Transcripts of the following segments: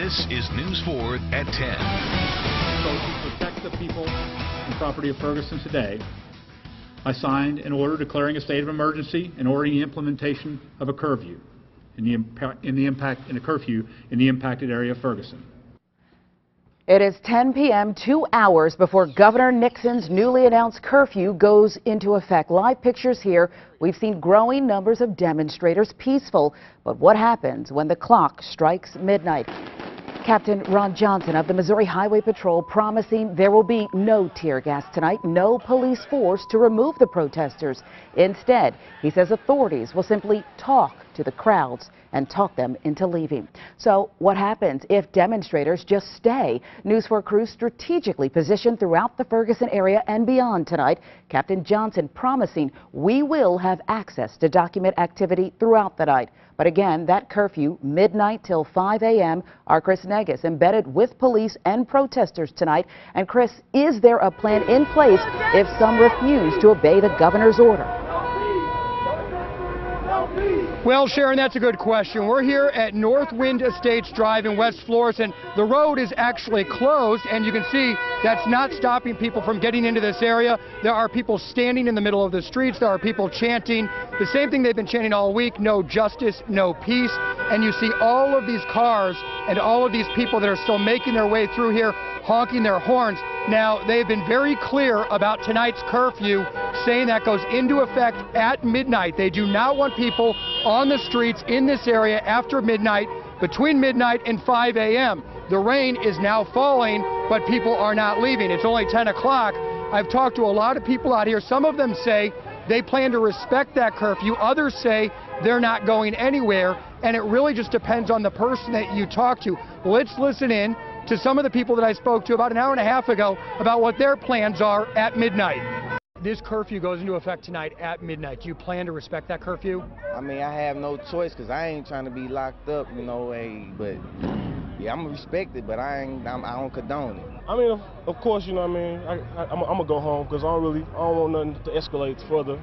This is News 4 at 10. So to protect the people and property of Ferguson today, I signed an order declaring a state of emergency and ordering the implementation of a curfew in the curfew in the impacted area of Ferguson. It is 10 p.m., 2 hours before Governor Nixon's newly announced curfew goes into effect. Live pictures here. We've seen growing numbers of demonstrators peaceful. But what happens when the clock strikes midnight? Captain Ron Johnson of the Missouri Highway Patrol promising there will be no tear gas tonight, no police force to remove the protesters. Instead, he says authorities will simply talk to the crowds and talk them into leaving. So what happens if demonstrators just stay? News 4 crews strategically positioned throughout the Ferguson area and beyond tonight. Captain Johnson promising we will have access to document activity throughout the night. But again, that curfew, midnight till 5 a.m. Our Chris Negus embedded with police and protesters tonight. And Chris, is there a plan in place if some refuse to obey the governor's order? Well, Sharon, that's a good question. We're here at Northwind Estates Drive in West Florissant. The road is actually closed, and you can see that's not stopping people from getting into this area. There are people standing in the middle of the streets. There are people chanting the same thing they've been chanting all week: no justice, no peace. And you see all of these cars and all of these people that are still making their way through here, honking their horns. Now, they've been very clear about tonight's curfew, saying that goes into effect at midnight. They do not want people on the streets in this area after midnight, between midnight and 5 a.m. The rain is now falling, but people are not leaving. It's only 10 o'clock. I've talked to a lot of people out here. Some of them say they plan to respect that curfew. Others say they're not going anywhere, and it really just depends on the person that you talk to. Let's listen in to some of the people that I spoke to about an hour and a half ago about what their plans are at midnight. This curfew goes into effect tonight at midnight. Do you plan to respect that curfew? I mean, I have no choice because I ain't trying to be locked up, you know, but yeah, I'm gonna respect it, but I don't condone it. I mean, of course, you know what I mean, I'm gonna go home because I don't want nothing to escalate further.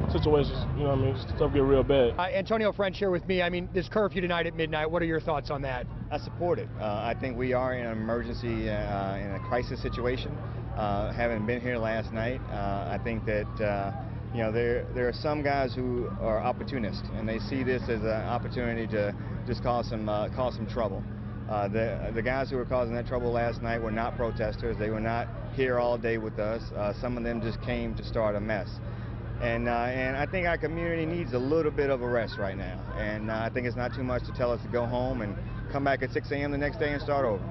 Situations, you know what I mean, stuff get real bad. Antonio French here with me. I mean, this curfew tonight at midnight, what are your thoughts on that? I support it. I think we are in an emergency, in a crisis situation. Having been here last night, I think that you know, there are some guys who are opportunists, and they see this as an opportunity to just cause some trouble. The guys who were causing that trouble last night were not protesters. They were not here all day with us. Some of them just came to start a mess. And I think our community needs a little bit of a rest right now. And I think it's not too much to tell us to go home and come back at 6 a.m. the next day and start over.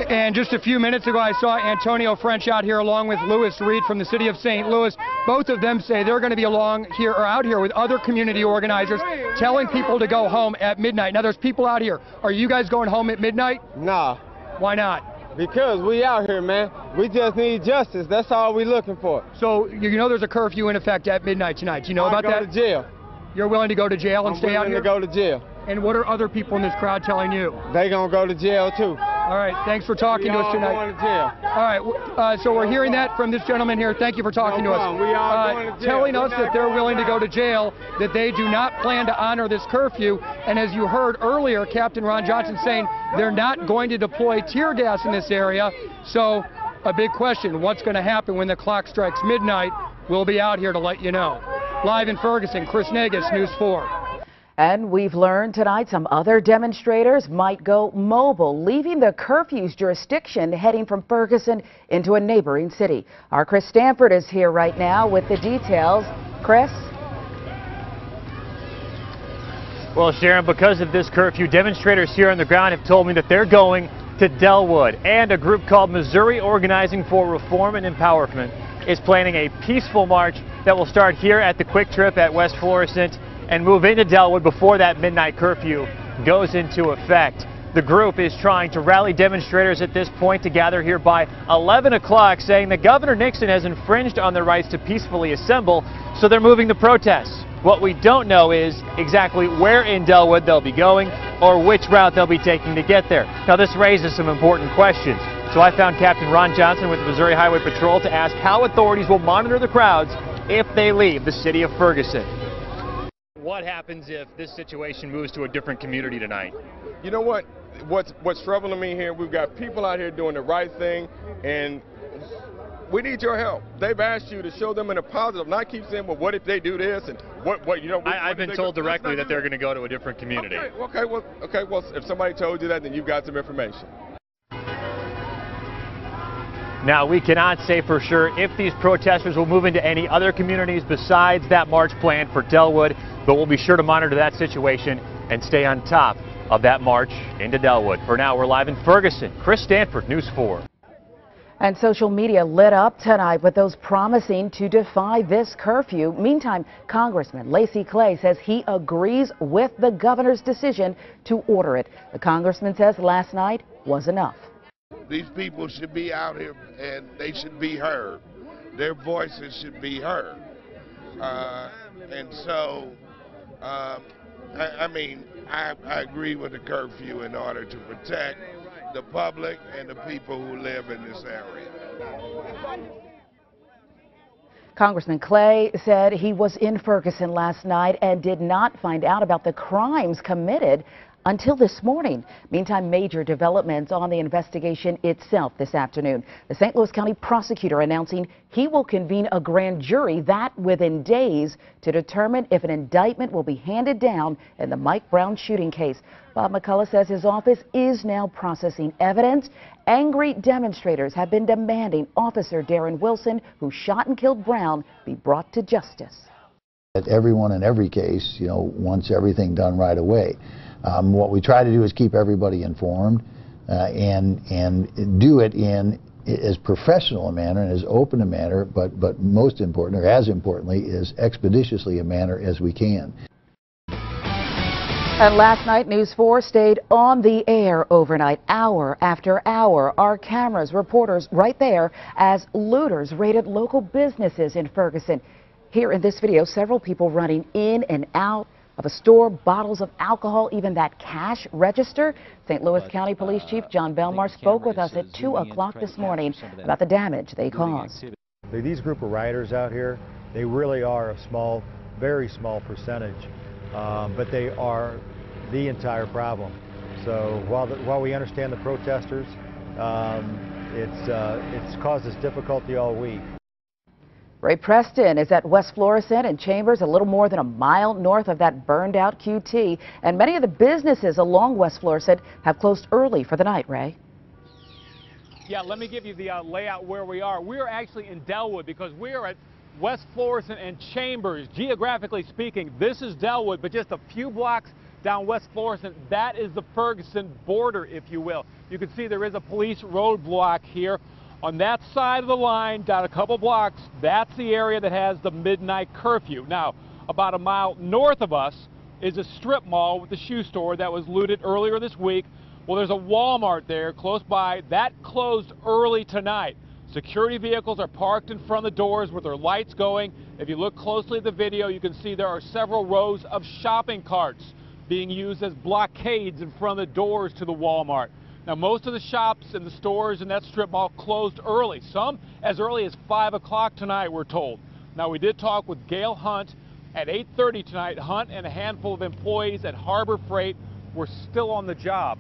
And just a few minutes ago, I saw Antonio French out here along with Lewis Reed from the city of St. Louis. Both of them say they're going to be out here with other community organizers telling people to go home at midnight. Now, there's people out here. Are you guys going home at midnight? Nah. Why not? Because we out here, man. We just need justice. That's all we looking for. So, you know there's a curfew in effect at midnight tonight. Do you know about that? I'll go to jail. You're willing to go to jail and stay out here? I'm willing to go to jail. And what are other people in this crowd telling you? They gonna go to jail, too. All right, thanks for talking to us tonight. Going to jail. All right, so we're hearing that from this gentleman here. Thank you for talking to us. We all going to jail. Telling us that they're willing to go to jail, that they do not plan to honor this curfew. And as you heard earlier, Captain Ron Johnson saying they're not going to deploy tear gas in this area. So a big question, what's going to happen when the clock strikes midnight? We'll be out here to let you know. Live in Ferguson, Chris Negus, News 4. And we've learned tonight some other demonstrators might go mobile, leaving the curfew's jurisdiction, heading from Ferguson into a neighboring city. Our Chris Stanford is here right now with the details. Chris? Well, Sharon, because of this curfew, demonstrators here on the ground have told me that they're going to Dellwood, and a group called Missouri Organizing for Reform and Empowerment is planning a peaceful march that will start here at the Quick Trip at West Florissant and move into Dellwood before that midnight curfew goes into effect. The group is trying to rally demonstrators at this point to gather here by 11 o'clock, saying that Governor Nixon has infringed on their rights to peacefully assemble, so they're moving the protests. What we don't know is exactly where in Dellwood they'll be going or which route they'll be taking to get there. Now, this raises some important questions. So I found Captain Ron Johnson with the Missouri Highway Patrol to ask how authorities will monitor the crowds if they leave the city of Ferguson. what happens if this situation moves to a different community tonight? You know what? What's troubling me here, we've got people out here doing the right thing, and we need your help. They've asked you to show them in a positive, not keep saying, well, what if they do this, and what you know. I've been told directly that they're going to go to a different community. Okay, well, if somebody told you that, then you've got some information. Now, we cannot say for sure if these protesters will move into any other communities besides that march planned for Dellwood, but we'll be sure to monitor that situation and stay on top of that march into Dellwood. For now, we're live in Ferguson. Chris Stanford, News 4. And social media lit up tonight with those promising to defy this curfew. Meantime, Congressman Lacy Clay says he agrees with the governor's decision to order it. The congressman says last night was enough. These people should be out here and they should be heard. Their voices should be heard. And so, I mean, I agree with the curfew in order to protect the public and the people who live in this area. Congressman Clay said he was in Ferguson last night and did not find out about the crimes committed until this morning. Meantime, major developments on the investigation itself this afternoon. The St. Louis County prosecutor announcing he will convene a grand jury that within days to determine if an indictment will be handed down in the Mike Brown shooting case. Bob McCullough says his office is now processing evidence. Angry demonstrators have been demanding Officer Darren Wilson, who shot and killed Brown, be brought to justice. Everyone in every case, wants everything done right away. What we try to do is keep everybody informed and do it in as professional a manner and as open a manner, but most important, or as importantly, as expeditiously a manner as we can. And last night, News 4 stayed on the air overnight, hour after hour. Our cameras, reporters right there as looters raided local businesses in Ferguson. Here in this video, several people running in and out of a store, bottles of alcohol, even that cash register. St. Louis County Police Chief John Belmar spoke with us at 2 o'clock this morning about the damage they caused. These group of rioters out here, they really are a small, very small percentage, but they are the entire problem. So while we understand the protesters, it's caused us difficulty all week. Ray Preston is at West Florissant and Chambers, a little more than a mile north of that burned out QT. And many of the businesses along West Florissant have closed early for the night, Ray. Yeah, let me give you the layout where we are. We're actually in Dellwood because we're at West Florissant and Chambers. Geographically speaking, this is Dellwood, but just a few blocks down West Florissant, that is the Ferguson border, if you will. You can see there is a police roadblock here. On that side of the line, down a couple blocks, that's the area that has the midnight curfew. Now, about a mile north of us is a strip mall with the shoe store that was looted earlier this week. Well, there's a Walmart there close by. That closed early tonight. Security vehicles are parked in front of the doors with their lights going. If you look closely at the video, you can see there are several rows of shopping carts being used as blockades in front of the doors to the Walmart. Now, most of the shops and the stores in that strip mall closed early, some as early as 5 o'clock tonight, we're told. Now, we did talk with Gail Hunt at 8:30 tonight. Hunt and a handful of employees at Harbor Freight were still on the job.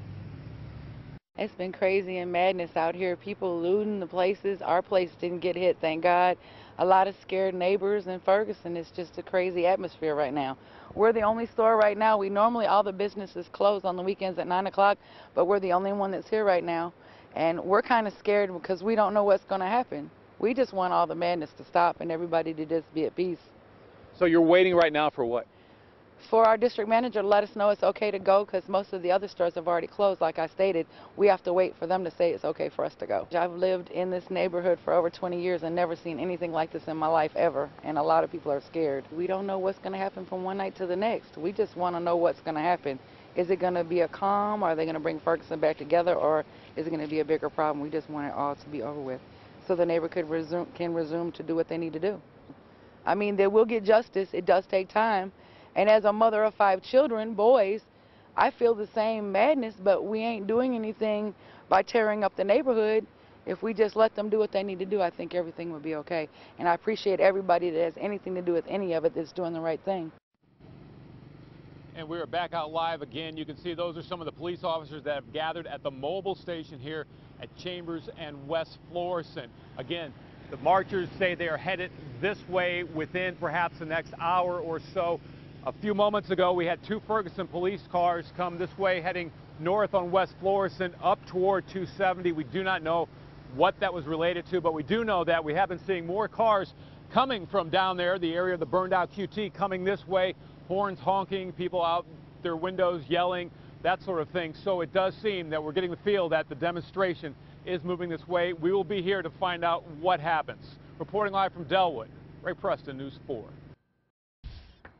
It's been crazy and madness out here. People looting the places. Our place didn't get hit, thank God. A lot of scared neighbors in Ferguson. It's just a crazy atmosphere right now. We're the only store right now. Normally all the businesses close on the weekends at 9 o'clock, but we're the only one that's here right now. And we're kind of scared because we don't know what's going to happen. We just want all the madness to stop and everybody to just be at peace. So you're waiting right now for what? For our district manager to let us know it's okay to go, because most of the other stores have already closed. Like I stated, we have to wait for them to say it's okay for us to go. I've lived in this neighborhood for over 20 years and never seen anything like this in my life ever, and a lot of people are scared. We don't know what's going to happen from one night to the next. We just want to know what's going to happen. Is it going to be a calm? Are they going to bring Ferguson back together, or is it going to be a bigger problem? We just want it all to be over with so the neighborhood can resume to do what they need to do. I mean, they will get justice. It does take time. And as a mother of 5 children, boys, I feel the same madness, but we ain't doing anything by tearing up the neighborhood. If we just let them do what they need to do, I think everything would be okay. And I appreciate everybody that has anything to do with any of it that's doing the right thing. And we are back out live again. You can see those are some of the police officers that have gathered at the mobile station here at Chambers and West Florissant. Again, the marchers say they are headed this way within perhaps the next hour or so. A few moments ago, we had 2 Ferguson police cars come this way heading north on West Florissant up toward 270. We do not know what that was related to, but we do know that we have been seeing more cars coming from down there, the area of the burned out QT, coming this way, horns honking, people out their windows yelling, that sort of thing. So it does seem that we're getting the feel that the demonstration is moving this way. We will be here to find out what happens. Reporting live from Delwood, Ray Preston, News 4.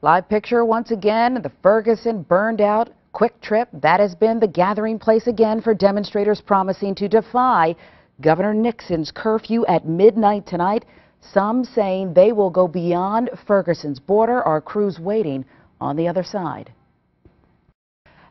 Live picture once again, the Ferguson burned out Quick Trip. That has been the gathering place again for demonstrators promising to defy Governor Nixon's curfew at midnight tonight. Some saying they will go beyond Ferguson's border. Our crew's waiting on the other side.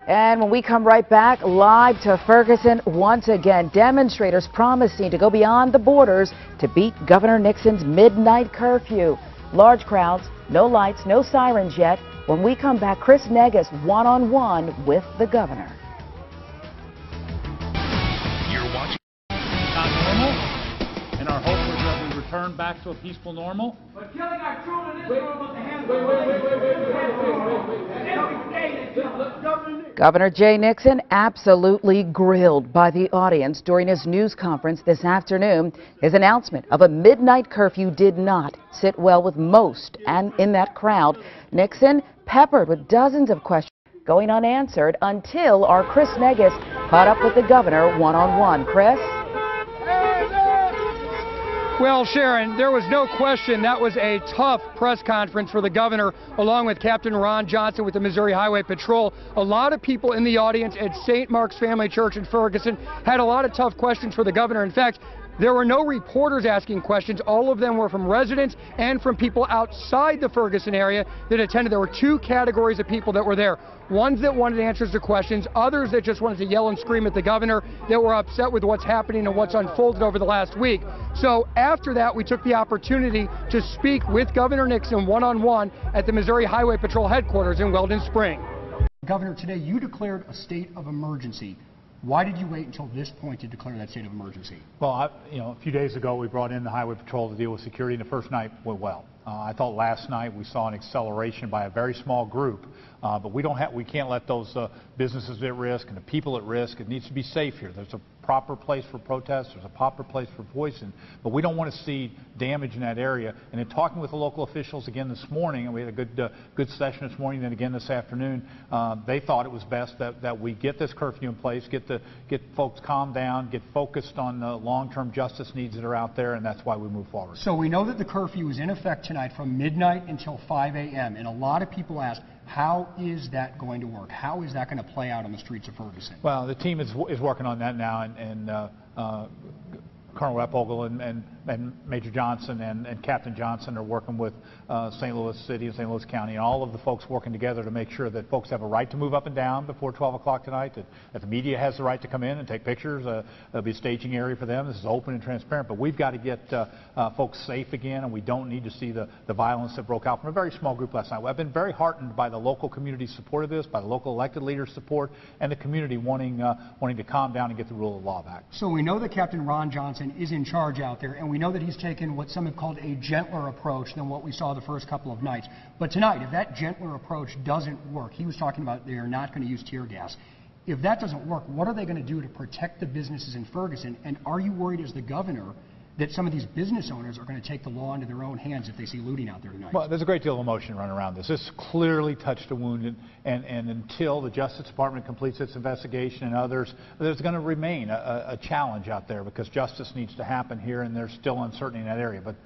And when we come right back, live to Ferguson once again, demonstrators promising to go beyond the borders to beat Governor Nixon's midnight curfew. Large crowds, no lights, no sirens yet. When we come back, Chris Negus one-on-one with the governor. You're watching Not Normal, and our hope is that we return back to a peaceful normal. But killing our children in this room with the hands. Governor Jay Nixon absolutely grilled by the audience during his news conference this afternoon. His announcement of a midnight curfew did not sit well with most and in that crowd. Nixon peppered with dozens of questions going unanswered until our Chris Negus caught up with the governor one-on-one. Chris? Well, Sharon, there was no question that was a tough press conference for the governor, along with Captain Ron Johnson with the Missouri Highway Patrol. A lot of people in the audience at St. Mark's Family Church in Ferguson had a lot of tough questions for the governor. In fact, there were no reporters asking questions. All of them were from residents and from people outside the Ferguson area that attended. There were 2 categories of people that were there. Ones that wanted answers to questions, others that just wanted to yell and scream at the governor, that were upset with what's happening and what's unfolded over the last week. So after that, we took the opportunity to speak with Governor Nixon one-on-one at the Missouri Highway Patrol headquarters in Weldon Spring. Governor, today you declared a state of emergency. Why did you wait until this point to declare that state of emergency? Well, a few days ago we brought in the Highway Patrol to deal with security, and the first night went well. I thought last night we saw an acceleration by a very small group, but we can't let those businesses at risk and the people at risk. It needs to be safe here. There's a proper place for protest. There's a proper place for voicing, but we don't want to see damage in that area. And in talking with the local officials again this morning, and we had a good session this morning and again this afternoon, they thought it was best that we get this curfew in place, get folks calmed down, get focused on the long-term justice needs that are out there, and that's why we move forward. So we know that the curfew is in effect tonight from midnight until 5 a.m. and a lot of people ask, how is that going to work? How is that going to play out on the streets of Ferguson? Well, the team is working on that now, and Colonel Repogel and Major Johnson and Captain Johnson are working with St. Louis City and St. Louis County, and all of the folks working together to make sure that folks have a right to move up and down before 12 o'clock tonight, that the media has the right to come in and take pictures. There'll be a staging area for them. This is open and transparent, but we've got to get folks safe again, and we don't need to see the violence that broke out from a very small group last night. I've been very heartened by the local community support of this, by the local elected leaders' support, and the community wanting to calm down and get the rule of law back. So we know that Captain Ron Johnson is in charge out there, and we know that he's taken what some have called a gentler approach than what we saw the first couple of nights. But tonight, if that gentler approach doesn't work, he was talking about they are not going to use tear gas. If that doesn't work, what are they going to do to protect the businesses in Ferguson? And are you worried as the governor that some of these business owners are going to take the law into their own hands if they see looting out there tonight? Well, there's a great deal of emotion running around this. This clearly touched a wound, and until the Justice Department completes its investigation and others, there's going to remain a challenge out there because justice needs to happen here, and there's still uncertainty in that area. But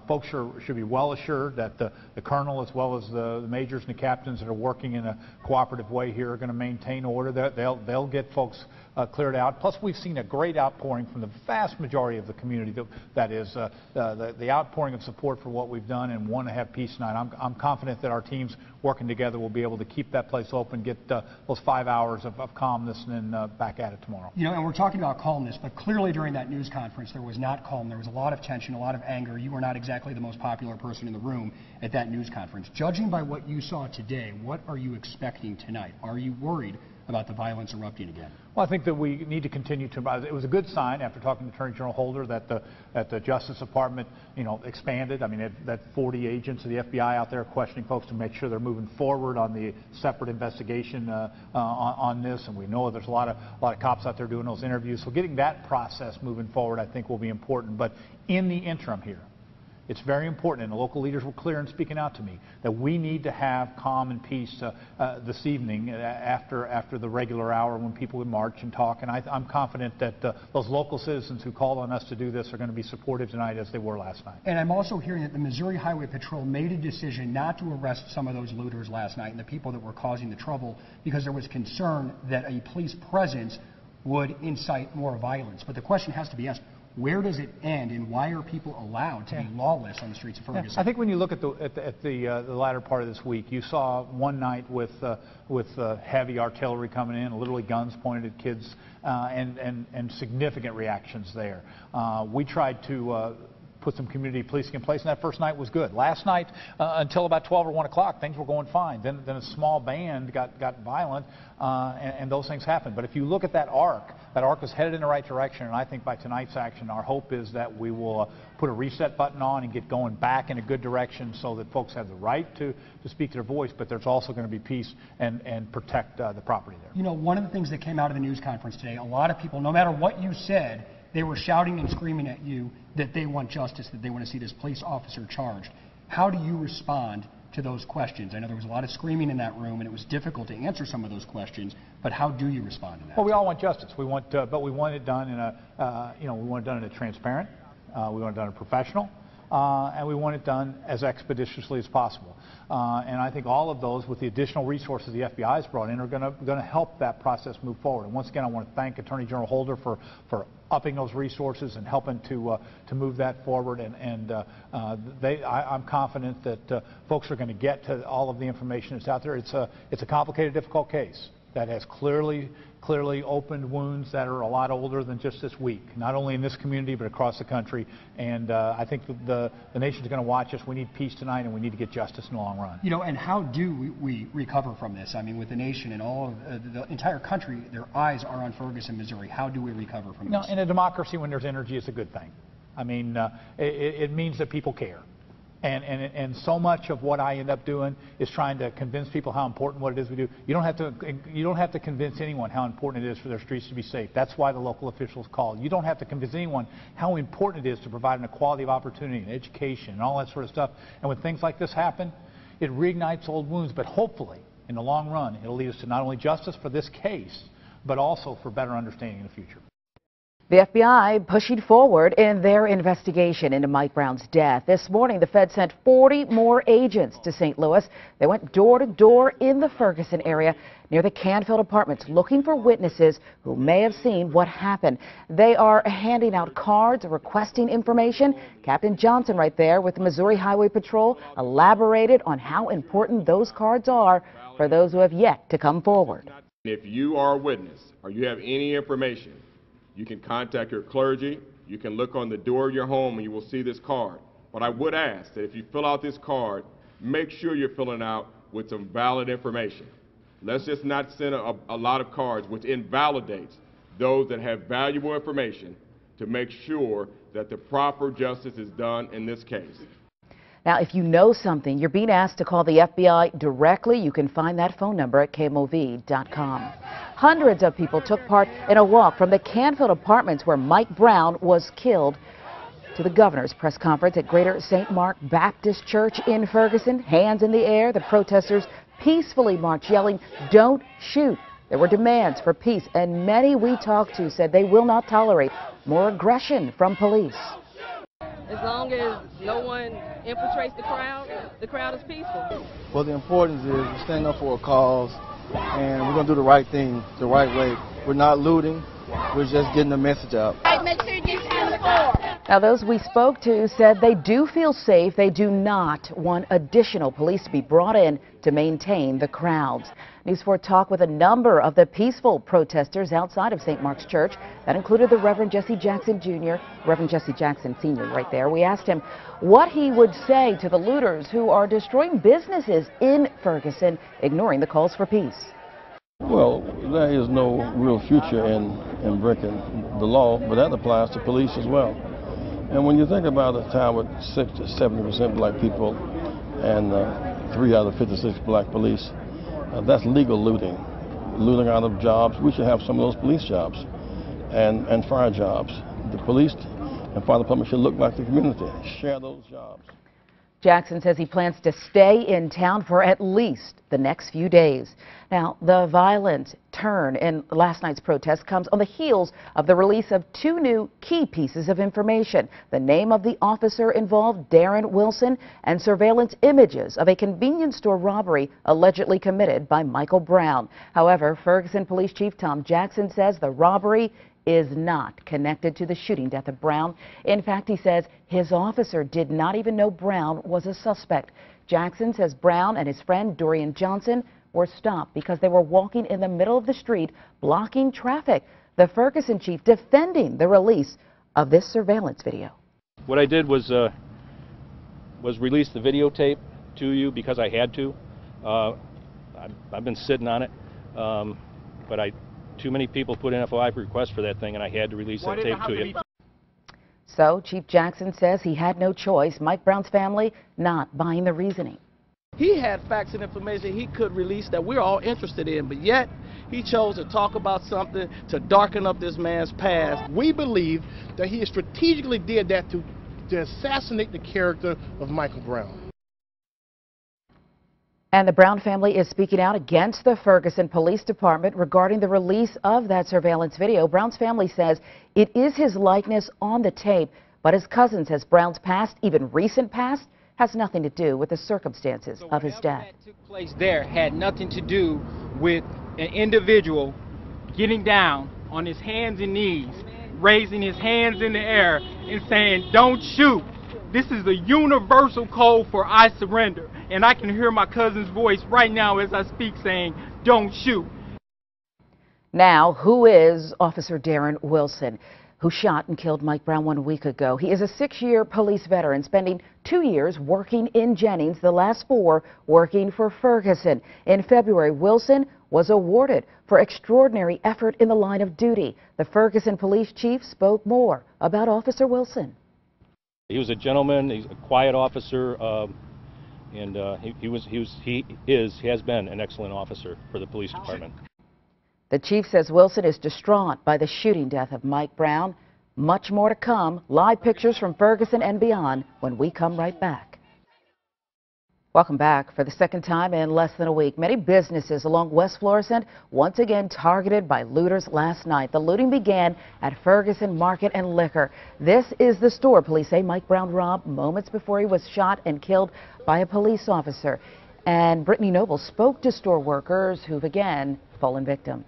folks should be well assured that the colonel, as well as the majors and the captains that are working in a cooperative way here, are going to maintain order. They'll get folks cleared out. Plus, we've seen a great outpouring from the vast majority of the community. That is the outpouring of support for what we've done and want to have peace tonight. I'm confident that our teams working together will be able to keep that place open, get those 5 hours of calmness, and then back at it tomorrow. You know, and we're talking about calmness, but clearly during that news conference there was not calm. There was a lot of tension, a lot of anger. You were not exactly the most popular person in the room at that news conference. Judging by what you saw today, what are you expecting tonight? Are you worried about the violence erupting again? Well, I think that we need to continue to. It was a good sign after talking to Attorney General Holder that the Justice Department, expanded. I mean, that 40 agents of the FBI out there questioning folks to make sure they're moving forward on the separate investigation on this. And we know there's a lot of cops out there doing those interviews. So getting that process moving forward, I think, will be important. But in the interim here, it's very important, and the local leaders were clear in speaking out to me, that we need to have calm and peace this evening after the regular hour when people would march and talk. And I'm confident that those local citizens who called on us to do this are going to be supportive tonight as they were last night. And I'm also hearing that the Missouri Highway Patrol made a decision not to arrest some of those looters last night and the people that were causing the trouble because there was concern that a police presence would incite more violence. But the question has to be asked, where does it end, and why are people allowed to be lawless on the streets of Ferguson? I think when you look at the latter part of this week, you saw one night with heavy artillery coming in, literally guns pointed at kids, and significant reactions there. We tried to put some community policing in place, and that first night was good. Last night, until about 12 or 1 o'clock, things were going fine. Then a small band got violent, and those things happened. But if you look at that arc was headed in the right direction, and I think by tonight's action, our hope is that we will put a reset button on and get going back in a good direction so that folks have the right to speak their voice, but there's also going to be peace and protect the property there. You know, one of the things that came out of the news conference today, a lot of people, no matter what you said, they were shouting and screaming at you that they want justice, that they want to see this police officer charged. How do you respond to those questions? I know there was a lot of screaming in that room, and it was difficult to answer some of those questions, but how do you respond to that? Well, we all want justice. We want, but we want it done in a, we want it done in a transparent, we want it done in a professional, and we want it done as expeditiously as possible. And I think all of those, with the additional resources the FBI has brought in, are going to help that process move forward. And once again, I want to thank Attorney General Holder for upping those resources and helping to move that forward. And I'm confident that folks are going to get to all of the information that's out there. It's a complicated, difficult case that has clearly opened wounds that are a lot older than just this week, not only in this community but across the country. And I think the nation's going to watch us. We need peace tonight, and we need to get justice in the long run. You know, and how do we recover from this? I mean, with the nation and all of the entire country, their eyes are on Ferguson, Missouri. How do we recover from this? In a democracy, when there's energy, it's a good thing. I mean, it means that people care. And so much of what I end up doing is trying to convince people how important what it is we do. You don't have to convince anyone how important it is for their streets to be safe. That's why the local officials call. You don't have to convince anyone how important it is to provide an equality of opportunity and education and all that sort of stuff. And when things like this happen, it reignites old wounds. But hopefully, in the long run, it'll lead us to not only justice for this case, but also for better understanding in the future. The FBI pushing forward in their investigation into Mike Brown's death. This morning, the Fed sent 40 more agents to St. Louis. They went door to door in the Ferguson area near the Canfield Apartments looking for witnesses who may have seen what happened. They are handing out cards, requesting information. Captain Johnson right there with the Missouri Highway Patrol elaborated on how important those cards are for those who have yet to come forward. If you are a witness or you have any information, you can contact your clergy. You can look on the door of your home and you will see this card. But I would ask that if you fill out this card, make sure you're filling out with some valid information. Let's just not send a lot of cards which invalidates those that have valuable information to make sure that the proper justice is done in this case. Now, if you know something, you're being asked to call the FBI directly. You can find that phone number at KMOV.com. Hundreds of people took part in a walk from the Canfield Apartments where Mike Brown was killed to the governor's press conference at Greater St. Mark Baptist Church in Ferguson. Hands in the air, the protesters peacefully marched, yelling, "Don't shoot." There were demands for peace, and many we talked to said they will not tolerate more aggression from police. As long as no one infiltrates the crowd is peaceful. Well, the importance is we stand up for a cause, and we're going to do the right thing the right way. We're not looting. We're just getting the message out. Make sure you get to the floor. Now, those we spoke to said they do feel safe. They do not want additional police to be brought in to maintain the crowds. News 4 talked with a number of the peaceful protesters outside of St. Mark's Church. That included the Reverend Jesse Jackson Jr., Reverend Jesse Jackson Sr. right there. We asked him what he would say to the looters who are destroying businesses in Ferguson, ignoring the calls for peace. Well, there is no real future in breaking the law, but that applies to police as well. And when you think about a town with 60 to 70% black people and 3 out of 56 black police, that's legal looting. Looting out of jobs. We should have some of those police jobs and fire jobs. The police and fire department should look like the community, share those jobs. Jackson says he plans to stay in town for at least the next few days. Now, the violent turn in last night's protest comes on the heels of the release of 2 new key pieces of information: the name of the officer involved, Darren Wilson, and surveillance images of a convenience store robbery allegedly committed by Michael Brown. However, Ferguson Police Chief Tom Jackson says the robbery is not connected to the shooting death of Brown. In fact, he says his officer did not even know Brown was a suspect. Jackson says Brown and his friend Dorian Johnson were stopped because they were walking in the middle of the street, blocking traffic. The Ferguson chief defending the release of this surveillance video. What I did was release the videotape to you because I had to. I've been sitting on it, but too many people put in FOI requests for that thing, and I had to release that tape to you. So Chief Jackson says he had no choice. Mike Brown's family not buying the reasoning. He had facts and information he could release that we're all interested in, but yet he chose to talk about something to darken up this man's past. We believe that he strategically did that to assassinate the character of Michael Brown. And the Brown family is speaking out against the Ferguson Police Department regarding the release of that surveillance video. Brown's family says it is his likeness on the tape, but his cousin says Brown's past, even recent past, has nothing to do with the circumstances of his death. That took place there had nothing to do with an individual getting down on his hands and knees, raising his hands in the air and saying, "Don't shoot." This is the universal code for I surrender. And I can hear my cousin's voice right now as I speak saying, "Don't shoot." Now, who is Officer Darren Wilson, who shot and killed Mike Brown 1 week ago? He is a 6-year police veteran, spending 2 years working in Jennings, the last 4 working for Ferguson. In February, Wilson was awarded for extraordinary effort in the line of duty. The Ferguson police chief spoke more about Officer Wilson. He was a gentleman. He's a quiet officer, and he has been an excellent officer for the police department. The chief says Wilson is distraught by the shooting death of Mike Brown. Much more to come. Live pictures from Ferguson and beyond when we come right back. Welcome back. For the second time in less than a week, many businesses along West Florissant once again targeted by looters last night. The looting began at Ferguson Market and Liquor. This is the store police say Mike Brown robbed moments before he was shot and killed by a police officer. And Brittany Noble spoke to store workers who've again fallen victim.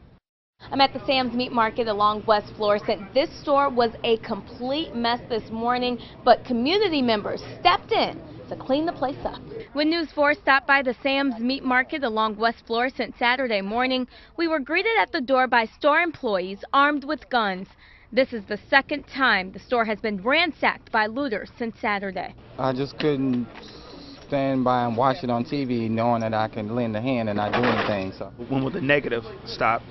I'm at the Sam's Meat Market along West Florissant. This store was a complete mess this morning, but community members stepped in to clean the place up. When News 4 stopped by the Sam's Meat Market along West Florissant Saturday morning, we were greeted at the door by store employees armed with guns. This is the second time the store has been ransacked by looters since Saturday. I just couldn't stand by and watch it on TV knowing that I can lend a hand and not do anything. So when will the negative stop?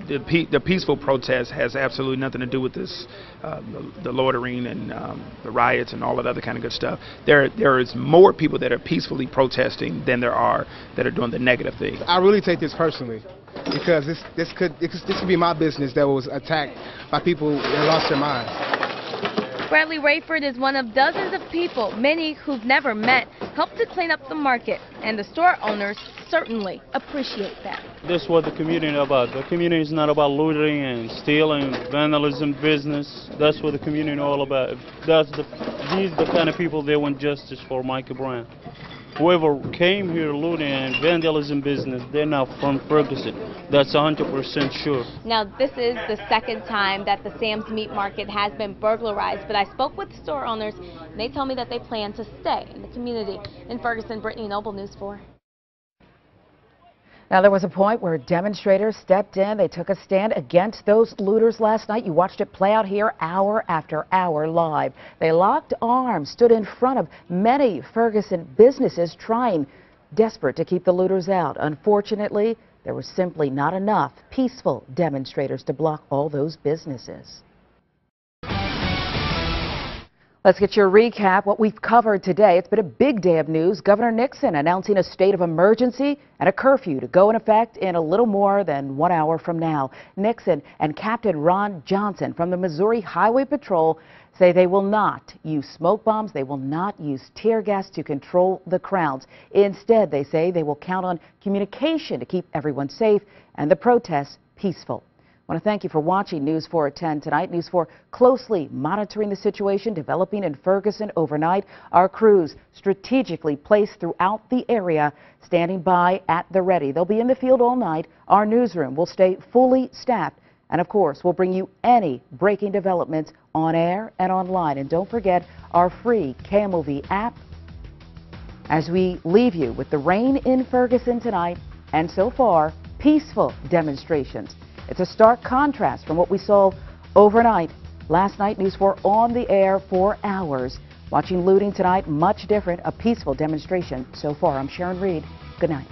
The peaceful protest has absolutely nothing to do with this, the loitering and the riots and all that other kind of good stuff. There is more people that are peacefully protesting than there are that are doing the negative thing. I really take this personally because this could be my business that was attacked by people that lost their minds. Bradley Rayford is one of dozens of people, many who've never met, helped to clean up the market, and the store owners certainly appreciate that. This is what the community is about. The community is not about looting and stealing, vandalism, business. That's what the community is all about. These are the kind of people they want justice for Michael Brown. whoever came here looting and vandalism business, they're not from Ferguson. That's 100% sure. Now, this is the second time that the Sam's Meat Market has been burglarized, but I spoke with store owners, and they tell me that they plan to stay in the community. In Ferguson, Brittany Noble, News 4. Now, there was a point where demonstrators stepped in. They took a stand against those looters last night. You watched it play out here hour after hour live. They locked arms, stood in front of many Ferguson businesses, trying, desperate to keep the looters out. Unfortunately, there was simply not enough peaceful demonstrators to block all those businesses. Let's get your recap, what we've covered today. It's been a big day of news. Governor Nixon announcing a state of emergency and a curfew to go in effect in a little more than 1 hour from now. Nixon and Captain Ron Johnson from the Missouri Highway Patrol say they will not use smoke bombs. They will not use tear gas to control the crowds. Instead, they say they will count on communication to keep everyone safe and the protests peaceful. I want to thank you for watching News 4 at 10 tonight. News 4 closely monitoring the situation developing in Ferguson overnight. Our crews strategically placed throughout the area, standing by at the ready. They'll be in the field all night. Our newsroom will stay fully staffed. And of course, we'll bring you any breaking developments on air and online. And don't forget our free KMOV app. As we leave you with the rain in Ferguson tonight, and so far, peaceful demonstrations. It's a stark contrast from what we saw overnight. Last night, News 4 on the air for hours. Watching looting tonight, much different, a peaceful demonstration so far. I'm Sharon Reed. Good night.